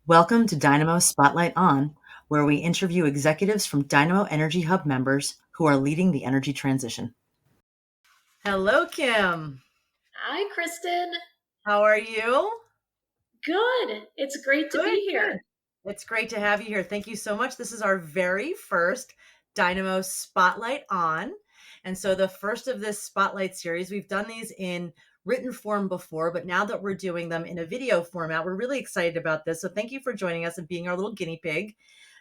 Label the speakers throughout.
Speaker 1: Welcome to Dynamo Spotlight On, where we interview executives from Dynamo Energy Hub members who are leading the energy transition. Hello, Kim.
Speaker 2: Hi, Kristin.
Speaker 1: How are you?
Speaker 2: Good. It's great to
Speaker 1: Good,
Speaker 2: be here.
Speaker 1: good. It's great to have you here. Thank you so much. This is our very first Dynamo Spotlight On. And so, the first of this Spotlight series, we've done these in written form before, but now that we're doing them in a video format, we're really excited about this. So, thank you for joining us and being our little guinea pig.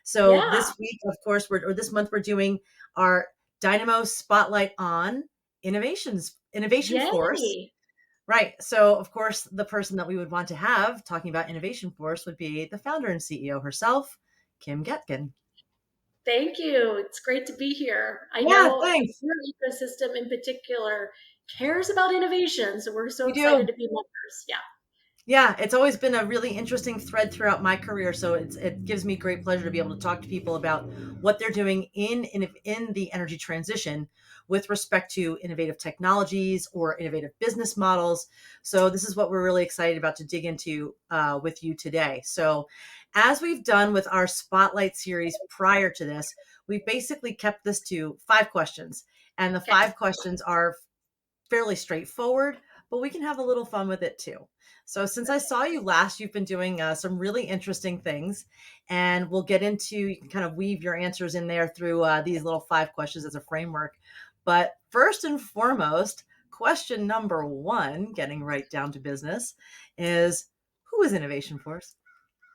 Speaker 1: So,
Speaker 2: Yeah.
Speaker 1: this week, of course, this month, we're doing our Dynamo Spotlight On Innovation Force.
Speaker 2: Yay.
Speaker 1: Right. So, of course, the person that we would want to have talking about Innovation Force would be the founder and CEO herself, Kim Getgen.
Speaker 2: Thank you. It's great to be here. I
Speaker 1: Yeah,
Speaker 2: know
Speaker 1: thanks.
Speaker 2: your ecosystem in particular cares about innovation, so we're so
Speaker 1: We do.
Speaker 2: excited to be members. Yeah.
Speaker 1: Yeah, it's always been a really interesting thread throughout my career. So it gives me great pleasure to be able to talk to people about what they're doing in the energy transition with respect to innovative technologies or innovative business models. So this is what we're really excited about to dig into with you today. So as we've done with our spotlight series prior to this, we've basically kept this to 5 questions, and the
Speaker 2: Okay.
Speaker 1: 5 questions are fairly straightforward, but we can have a little fun with it too. So, since I saw you last, you've been doing some really interesting things, and we'll get into, you can kind of weave your answers in there through these little 5 questions as a framework. But first and foremost, question number one, getting right down to business, is who is Innovation Force?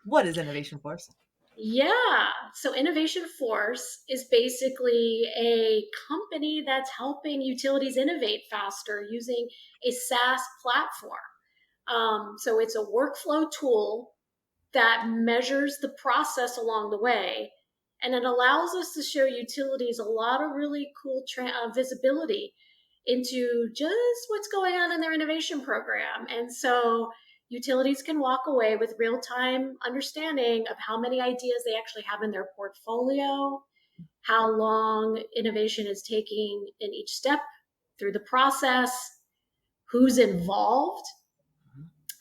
Speaker 1: What is Innovation Force?
Speaker 2: Yeah. So Innovation Force is basically a company that's helping utilities innovate faster using a SaaS platform. So it's a workflow tool that measures the process along the way. And it allows us to show utilities a lot of really cool visibility into just what's going on in their innovation program. And so utilities can walk away with real time understanding of how many ideas they actually have in their portfolio, how long innovation is taking in each step through the process, who's involved,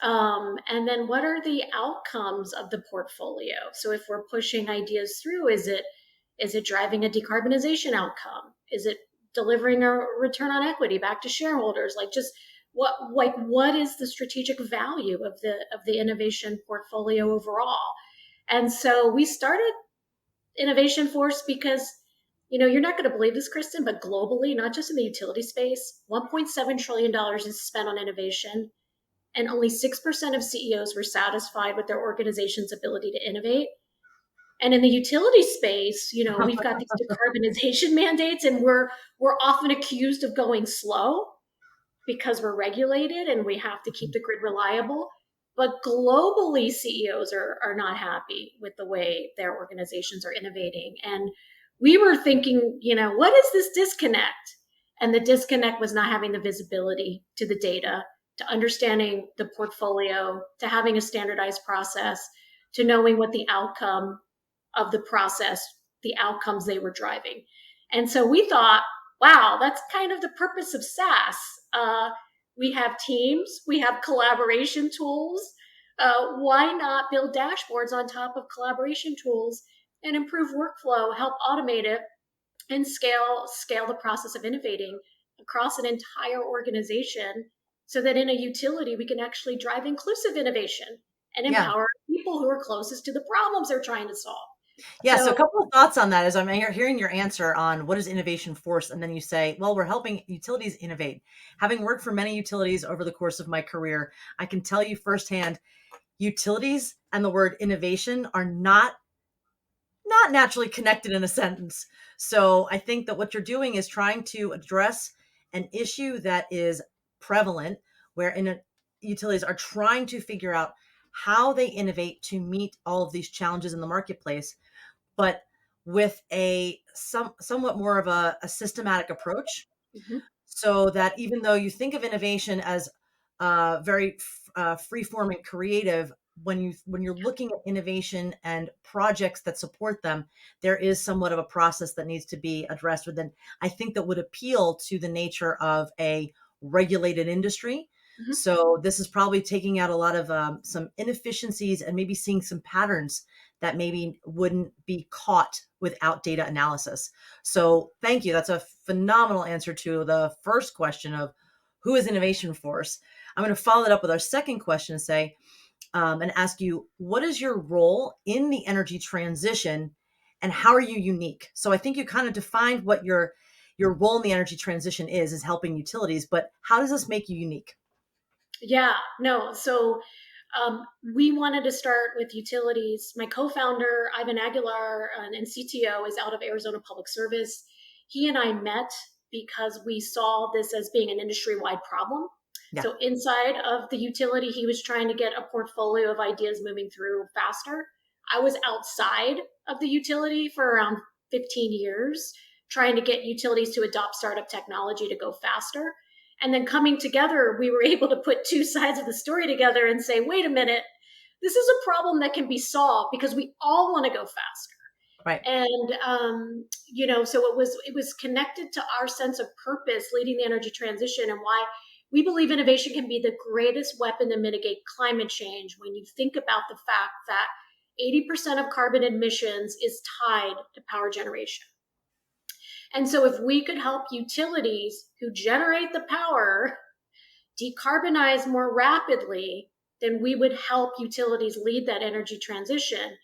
Speaker 2: and then what are the outcomes of the portfolio? So if we're pushing ideas through, is it driving a decarbonization outcome? Is it delivering a return on equity back to shareholders? What is the strategic value of the innovation portfolio overall? And so we started Innovation Force because you're not going to believe this, Kristin, but globally, not just in the utility space, $1.7 trillion is spent on innovation, and only 6% of CEOs were satisfied with their organization's ability to innovate. And in the utility space, we've got these decarbonization mandates, and we're often accused of going slow because we're regulated and we have to keep the grid reliable. But globally, CEOs are not happy with the way their organizations are innovating. And we were thinking, what is this disconnect? And the disconnect was not having the visibility to the data, to understanding the portfolio, to having a standardized process, to knowing what the outcome of the process, the outcomes they were driving. And so we thought, wow, that's kind of the purpose of SaaS. We have teams, we have collaboration tools. Why not build dashboards on top of collaboration tools and improve workflow, help automate it, and scale the process of innovating across an entire organization, so that in a utility we can actually drive inclusive innovation and
Speaker 1: Yeah.
Speaker 2: empower people who are closest to the problems they're trying to solve.
Speaker 1: Yeah, so a
Speaker 2: So
Speaker 1: couple of thoughts on that as I'm hearing your answer on what is Innovation Force, and then you say, well, we're helping utilities innovate. Having worked for many utilities over the course of my career, I can tell you firsthand, utilities and the word innovation are not naturally connected in a sentence. So I think that what you're doing is trying to address an issue that is prevalent, where utilities are trying to figure out how they innovate to meet all of these challenges in the marketplace, but with somewhat more of a systematic approach,
Speaker 2: mhm.
Speaker 1: so that even though you think of innovation as very free form and creative, when you're looking at innovation and projects that support them, there is somewhat of a process that needs to be addressed within. I think that would appeal to the nature of a regulated industry.
Speaker 2: Mhm.
Speaker 1: So this is probably taking out a lot of some inefficiencies and maybe seeing some patterns that maybe wouldn't be caught without data analysis. So thank you. That's a phenomenal answer to the first question of who is Innovation Force. I'm going to follow it up with our second question and say, and ask you, what is your role in the energy transition and how are you unique? So I think you kind of defined what your role in the energy transition is helping utilities, but how does this make you unique?
Speaker 2: Yeah, no. So we wanted to start with utilities. My co-founder, Ivan Aguilar, and CTO, is out of Arizona Public Service. He and I met because we saw this as being an industry-wide problem.
Speaker 1: Yeah.
Speaker 2: So inside of the utility, he was trying to get a portfolio of ideas moving through faster. I was outside of the utility for around 15 years, trying to get utilities to adopt startup technology to go faster. And then coming together, we were able to put two sides of the story together and say, wait a minute, this is a problem that can be solved because we all want to go faster.
Speaker 1: Right.
Speaker 2: And so it was connected to our sense of purpose, leading the energy transition, and why we believe innovation can be the greatest weapon to mitigate climate change. When you think about the fact that 80% of carbon emissions is tied to power generation. And so if we could help utilities who generate the power decarbonize more rapidly, then we would help utilities lead that energy transition.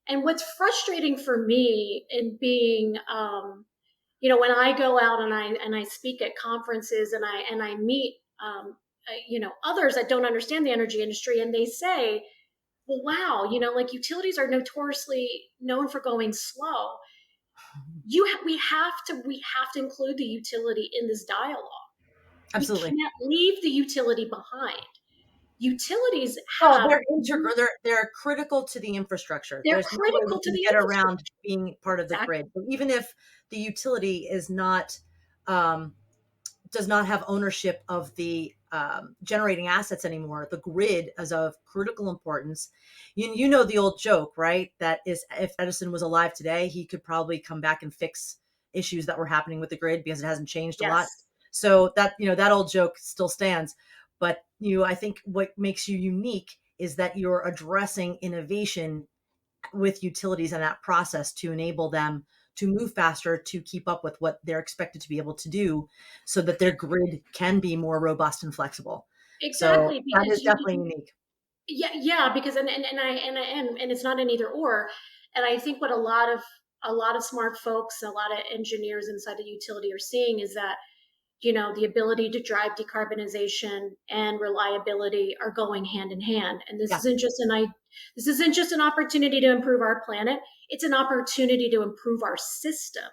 Speaker 2: And what's frustrating for me in being, when I go out and I speak at conferences and I meet, others that don't understand the energy industry, and they say, "Well, wow, like utilities are notoriously known for going slow." We have to include the utility in this dialogue. We
Speaker 1: Absolutely.
Speaker 2: can't leave the utility behind. Utilities
Speaker 1: Well,
Speaker 2: have,
Speaker 1: they're integral. They're critical to the infrastructure.
Speaker 2: they're
Speaker 1: There's no way we
Speaker 2: critical to
Speaker 1: can
Speaker 2: the
Speaker 1: get around
Speaker 2: infrastructure.
Speaker 1: being part of the
Speaker 2: Exactly.
Speaker 1: grid. So even if the utility is not um, does not have ownership of the generating assets anymore, the grid is of critical importance. You know the old joke, right? That is, if Edison was alive today, he could probably come back and fix issues that were happening with the grid because it hasn't changed a lot.
Speaker 2: Yes.
Speaker 1: So that that old joke still stands. But I think what makes you unique is that you're addressing innovation with utilities in that process to enable them to move faster to keep up with what they're expected to be able to do so that their grid can be more robust and flexible. So
Speaker 2: Exactly.
Speaker 1: that
Speaker 2: Because
Speaker 1: is definitely unique.
Speaker 2: yeah, because and it's not an either or. And I think what a lot of smart folks, a lot of engineers inside the utility are seeing is that the ability to drive decarbonization and reliability are going hand in hand. And
Speaker 1: Yeah.
Speaker 2: this isn't just an opportunity to improve our planet. It's an opportunity to improve our system,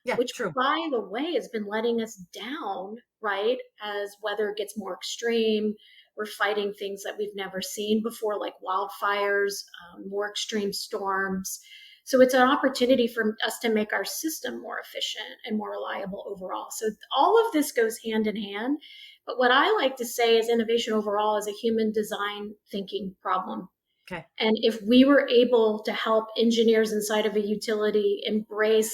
Speaker 1: Yeah,
Speaker 2: which,
Speaker 1: true.
Speaker 2: by the way, has been letting us down, right? As weather gets more extreme, we're fighting things that we've never seen before, like wildfires, more extreme storms. So it's an opportunity for us to make our system more efficient and more reliable overall. So all of this goes hand in hand. But what I like to say is innovation overall is a human design thinking problem.
Speaker 1: Okay.
Speaker 2: And if we were able to help engineers inside of a utility embrace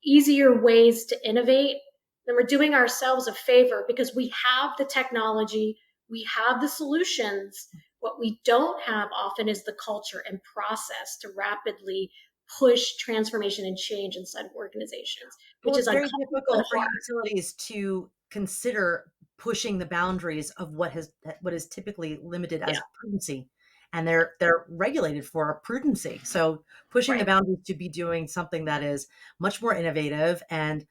Speaker 2: easier ways to innovate, then we're doing ourselves a favor because we have the technology, we have the solutions. What we don't have often is the culture and process to rapidly push transformation and change inside of organizations,
Speaker 1: Well,
Speaker 2: which is
Speaker 1: it's very
Speaker 2: uncomfortable but
Speaker 1: difficult for
Speaker 2: hard.
Speaker 1: utilities to consider pushing the boundaries of what is typically limited
Speaker 2: Yeah,
Speaker 1: as prudency, and they're regulated for prudency. So pushing the
Speaker 2: right.
Speaker 1: boundaries to be doing something that is much more innovative and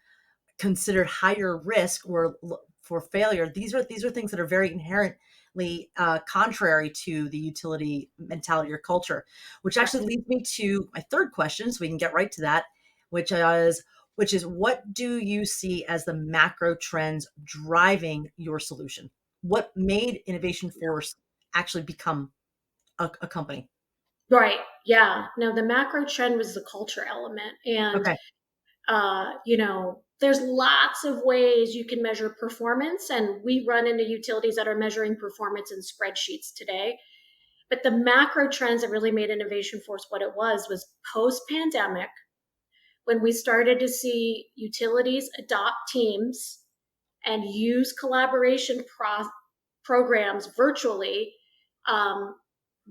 Speaker 1: considered higher risk or for failure. These are things that are very inherently contrary to the utility mentality or culture, which actually
Speaker 2: Correct.
Speaker 1: leads me to my third question. So we can get right to that, which is what do you see as the macro trends driving your solution? What made Innovation Force actually become a company?
Speaker 2: Right. Yeah. No, the macro trend was the culture element. And
Speaker 1: Okay.
Speaker 2: there's lots of ways you can measure performance, and we run into utilities that are measuring performance in spreadsheets today. But the macro trends that really made Innovation Force what it was post pandemic, when we started to see utilities adopt teams and use collaboration programs virtually, um,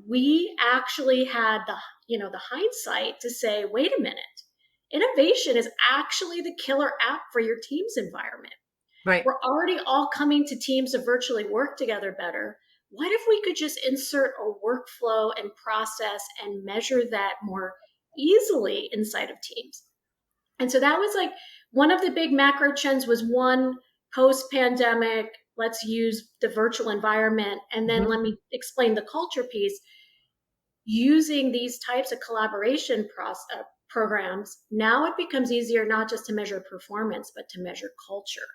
Speaker 2: we actually had the hindsight to say, wait a minute, innovation is actually the killer app for your team's environment.
Speaker 1: Right.
Speaker 2: We're already all coming to teams to virtually work together better. What if we could just insert a workflow and process and measure that more easily inside of teams? And so that was like one of the big macro trends was one, post pandemic, let's use the virtual environment. And then
Speaker 1: Hmm.
Speaker 2: let me explain the culture piece. Using these types of collaboration programs, now it becomes easier not just to measure performance, but to measure culture.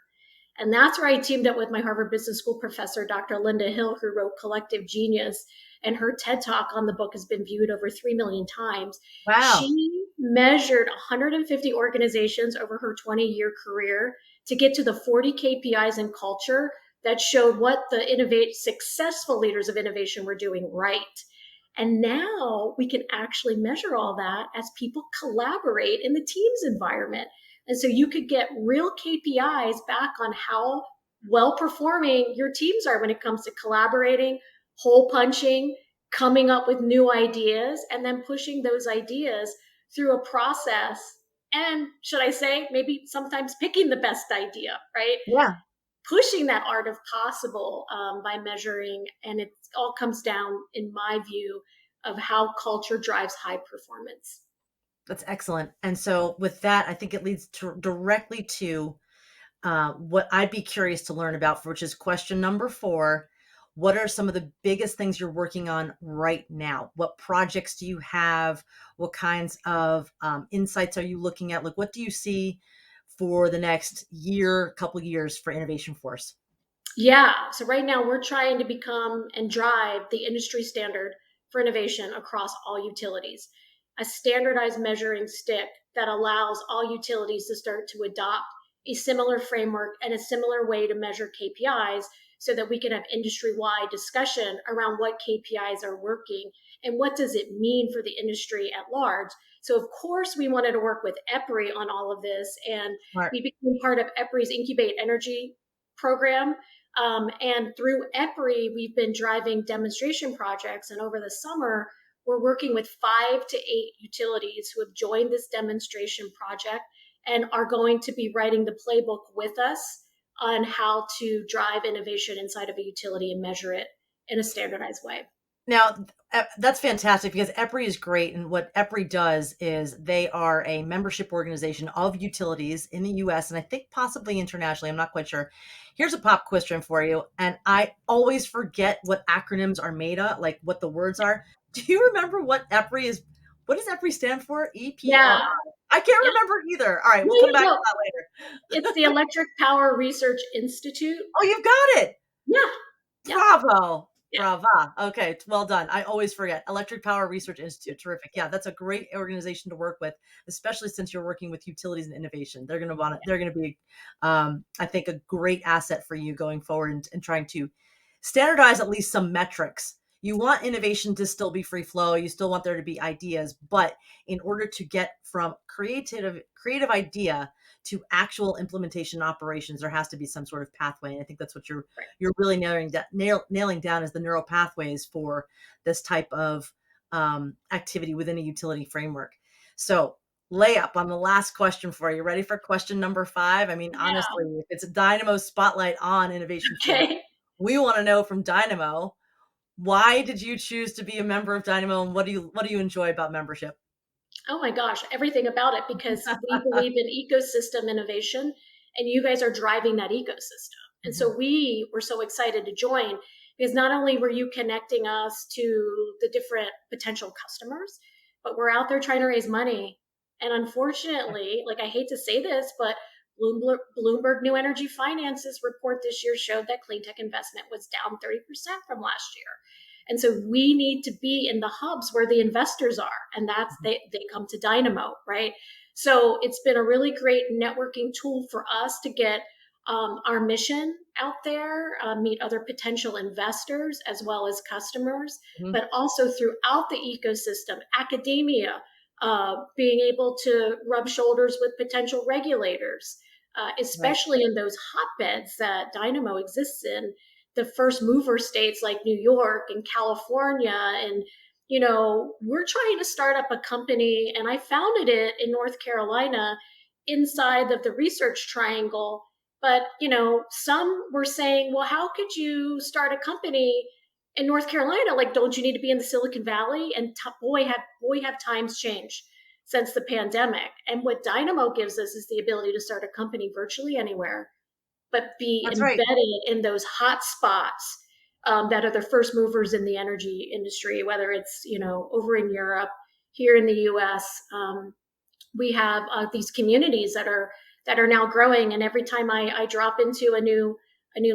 Speaker 2: And that's where I teamed up with my Harvard Business School professor, Dr. Linda Hill, who wrote Collective Genius. And her TED Talk on the book has been viewed over 3 million times.
Speaker 1: Wow.
Speaker 2: She measured 150 organizations over her 20-year career to get to the 40 KPIs in culture that showed what the successful leaders of innovation were doing right. And now we can actually measure all that as people collaborate in the team's environment. And so you could get real KPIs back on how well performing your teams are when it comes to collaborating, hole punching, coming up with new ideas, and then pushing those ideas through a process. And should I say, maybe sometimes picking the best idea, right?
Speaker 1: Yeah.
Speaker 2: Pushing that art of possible by measuring. And it all comes down, in my view, of how culture drives high performance.
Speaker 1: That's excellent. And so with that, I think it leads directly to what I'd be curious to learn about, which is question number 4. What are some of the biggest things you're working on right now? What projects do you have? What kinds of insights are you looking at? Like, what do you see for the next year, couple years for Innovation Force?
Speaker 2: Yeah. So right now we're trying to become and drive the industry standard for innovation across all utilities, a standardized measuring stick that allows all utilities to start to adopt a similar framework and a similar way to measure KPIs so that we can have industry-wide discussion around what KPIs are working and what does it mean for the industry at large. So of course we wanted to work with EPRI on all of this, and
Speaker 1: Right.
Speaker 2: we became part of EPRI's Incubate Energy program, and through EPRI, we've been driving demonstration projects. And over the summer, we're working with 5 to 8 utilities who have joined this demonstration project and are going to be writing the playbook with us on how to drive innovation inside of a utility and measure it in a standardized way.
Speaker 1: Now, that's fantastic because EPRI is great. And what EPRI does is they are a membership organization of utilities in the US and I think possibly internationally. I'm not quite sure. Here's a pop question for you. And I always forget what acronyms are made of, like what the words are. Do you remember what EPRI is? What does EPRI stand for? EPRI?
Speaker 2: Yeah.
Speaker 1: I can't
Speaker 2: Yeah.
Speaker 1: remember either. All right, we'll
Speaker 2: Yeah,
Speaker 1: come
Speaker 2: yeah,
Speaker 1: back to
Speaker 2: no,
Speaker 1: that later.
Speaker 2: it's the Electric Power Research Institute.
Speaker 1: Oh, you've got it.
Speaker 2: Yeah. Yeah.
Speaker 1: Bravo.
Speaker 2: Yeah.
Speaker 1: Brava. Okay, well done. I always forget. Electric Power Research Institute. Terrific. Yeah, that's a great organization to work with, especially since you're working with utilities and innovation. They're going to want to, they're going to be, I think, a great asset for you going forward and trying to standardize at least some metrics. You want innovation to still be free flow. You still want there to be ideas, but in order to get from creative idea to actual implementation operations, there has to be some sort of pathway. And I think that's what
Speaker 2: Right.
Speaker 1: you're really nailing down is the neural pathways for this type of activity within a utility framework. So layup on the last question for you. Ready for question number 5? I mean,
Speaker 2: Yeah.
Speaker 1: honestly, if it's a Dynamo spotlight on Innovation Force,
Speaker 2: Okay.
Speaker 1: we want to know from Dynamo, why did you choose to be a member of Dynamo and what do you enjoy about membership?
Speaker 2: Oh my gosh, everything about it, because we believe in ecosystem innovation and you guys are driving that ecosystem. And
Speaker 1: Mhm.
Speaker 2: so we were so excited to join because not only were you connecting us to the different potential customers, but we're out there trying to raise money. And unfortunately, like I hate to say this, but Bloomberg New Energy Finances report this year showed that clean tech investment was down 30% from last year. And so we need to be in the hubs where the investors are, and that's they come to Dynamo, right? So it's been a really great networking tool for us to get our mission out there, meet other potential investors as well as customers,
Speaker 1: Mhm.
Speaker 2: but also throughout the ecosystem, academia, being able to rub shoulders with potential regulators,
Speaker 1: Right.
Speaker 2: especially in those hotbeds that Dynamo exists in. the first mover states like New York and California. And, we're trying to start up a company, and I founded it in North Carolina inside of the research triangle. But, some were saying, well, how could you start a company in North Carolina? Like, don't you need to be in the Silicon Valley? And boy, have times changed since the pandemic. And what Dynamo gives us is the ability to start a company virtually anywhere, but be
Speaker 1: That's right.
Speaker 2: embedded in those hot spots that are the first movers in the energy industry, whether it's, over in Europe, here in the US. We have these communities that are now growing, and every time I drop into a new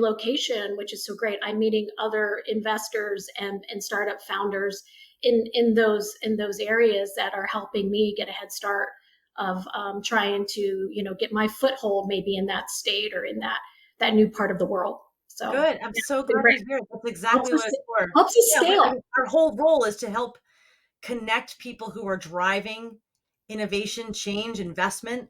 Speaker 2: location, which is so great, I'm meeting other investors and startup founders in those areas that are helping me get a head start of trying to get my foothold maybe in that state or in that new part of the world. So
Speaker 1: Good. I'm
Speaker 2: yeah,
Speaker 1: so
Speaker 2: it's been
Speaker 1: glad
Speaker 2: great.
Speaker 1: to hear it. That's
Speaker 2: Helps
Speaker 1: exactly
Speaker 2: us
Speaker 1: what it's for.
Speaker 2: helps us
Speaker 1: Yeah, I
Speaker 2: scale.
Speaker 1: mean, our whole role is to help connect people who are driving innovation, change, investment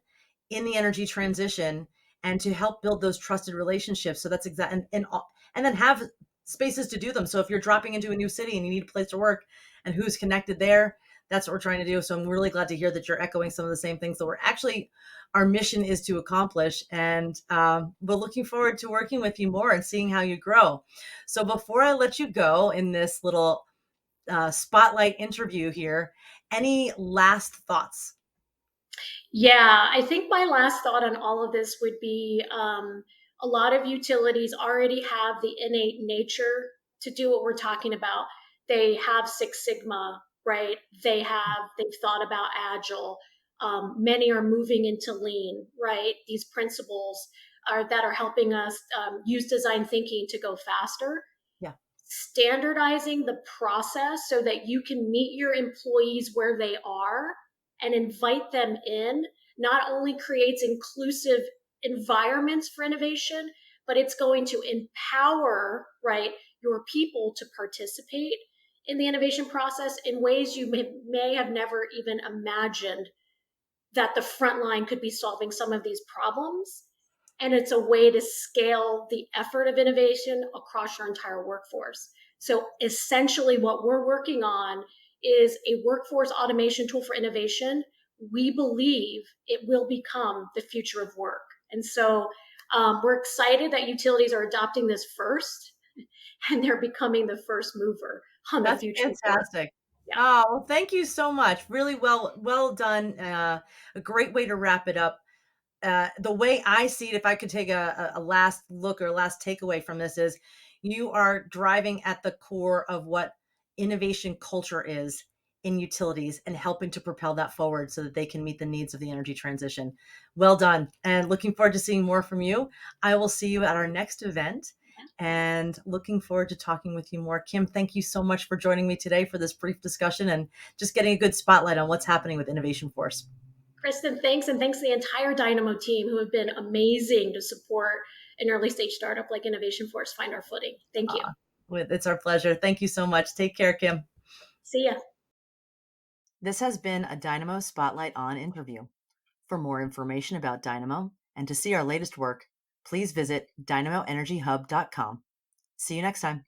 Speaker 1: in the energy transition, and to help build those trusted relationships. So that's exact, and then have spaces to do them. So if you're dropping into a new city and you need a place to work, and who's connected there, that's what we're trying to do. So I'm really glad to hear that you're echoing some of the same things that we're actually our mission is to accomplish. And we're looking forward to working with you more and seeing how you grow. So before I let you go in this little spotlight interview here. Any last thoughts?
Speaker 2: Yeah, I think my last thought on all of this would be a lot of utilities already have the innate nature to do what we're talking about. They have Six Sigma, right? They've thought about Agile. Many are moving into Lean, right? These principles that are helping us use design thinking to go faster.
Speaker 1: Yeah,
Speaker 2: Standardizing the process so that you can meet your employees where they are and invite them in not only creates inclusive environments for innovation, but it's going to empower, right, your people to participate in the innovation process in ways you may have never even imagined that the front line could be solving some of these problems. And it's a way to scale the effort of innovation across your entire workforce. So essentially, what we're working on is a workforce automation tool for innovation. We believe it will become the future of work. And so we're excited that utilities are adopting this first, and they're becoming the first mover on the
Speaker 1: that's
Speaker 2: future of work.
Speaker 1: fantastic.
Speaker 2: Yeah.
Speaker 1: Oh, well, thank you so much. Really well done. A great way to wrap it up. The way I see it, if I could take a last look or last takeaway from this, is you are driving at the core of what innovation culture is in utilities and helping to propel that forward so that they can meet the needs of the energy transition. Well done. And looking forward to seeing more from you. I will see you at our next event and looking forward to talking with you more. Kim, thank you so much for joining me today for this brief discussion and just getting a good spotlight on what's happening with Innovation Force.
Speaker 2: Kristin, thanks. And thanks to the entire Dynamo team who have been amazing to support an early stage startup like InnovationForce find our footing. Thank you.
Speaker 1: Uh, it's our pleasure. Thank you so much. Take care, Kim.
Speaker 2: See ya.
Speaker 1: This has been a Dynamo Spotlight On interview. For more information about Dynamo and to see our latest work, please visit dynamoenergyhub.com. See you next time.